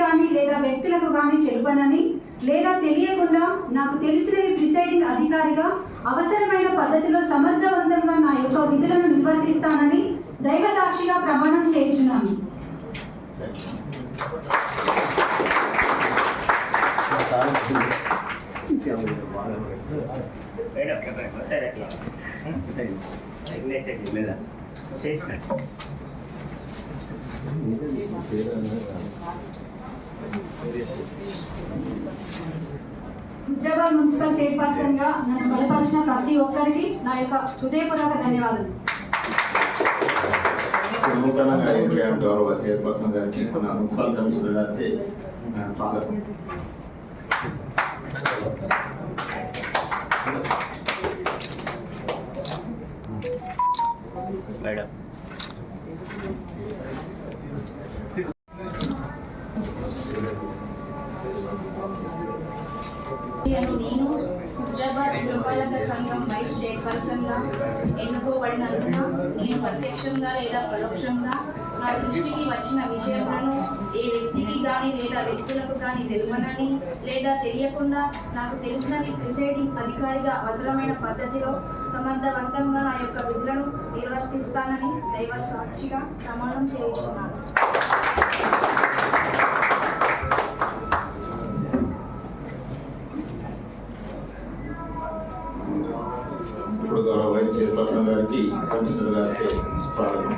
కానీ లేదా వ్యక్తులకు కానీ తెలుపనని లేదా తెలియకుండా నాకు తెలిసినవి ప్రిసైడింగ్ అధికారిగా అవసరమైన పద్ధతిలో సమర్థవంతంగా నా యొక్క విధులను నిర్వర్తిస్తానని దైవ సాక్షిగా ప్రమాణం చేయుచున్నాను. హుజరాబాద్ మున్సిపల్ చైర్పర్సన్ గా నన్ను బలపరిచిన ప్రతి ఒక్కరికి నా యొక్క హృదయపూర్వక ధన్యవాదాలు. నూతనంగా ఎన్నికైన గౌరవ చైర్పర్సన్ గారికి మన మున్సిపల్ కమిషనర్ గారికి స్వాగతం. మేడం నేను హుజరాబాద్ పురపాలక సంఘం వైస్ చైర్పర్సన్గా ఎన్నుకోబడినందున నేను ప్రత్యక్షంగా లేదా పరోక్షంగా నా దృష్టికి వచ్చిన విషయాలను ఏ వ్యక్తికి కానీ లేదా వ్యక్తులకు కానీ తెలియనని లేదా తెలియకుండా నాకు తెలిసినవి ప్రిసైడింగ్ అధికారిగా అవసరమైన పద్ధతిలో సమర్థవంతంగా నా యొక్క విధులను నిర్వర్తిస్తానని దైవ సాక్షిగా ప్రమాణం చేస్తున్నాను. ఇప్పుడు గౌరవ వైస్ చైర్పర్సన్ గారికి కమిషనర్ గారికి స్వాగతం.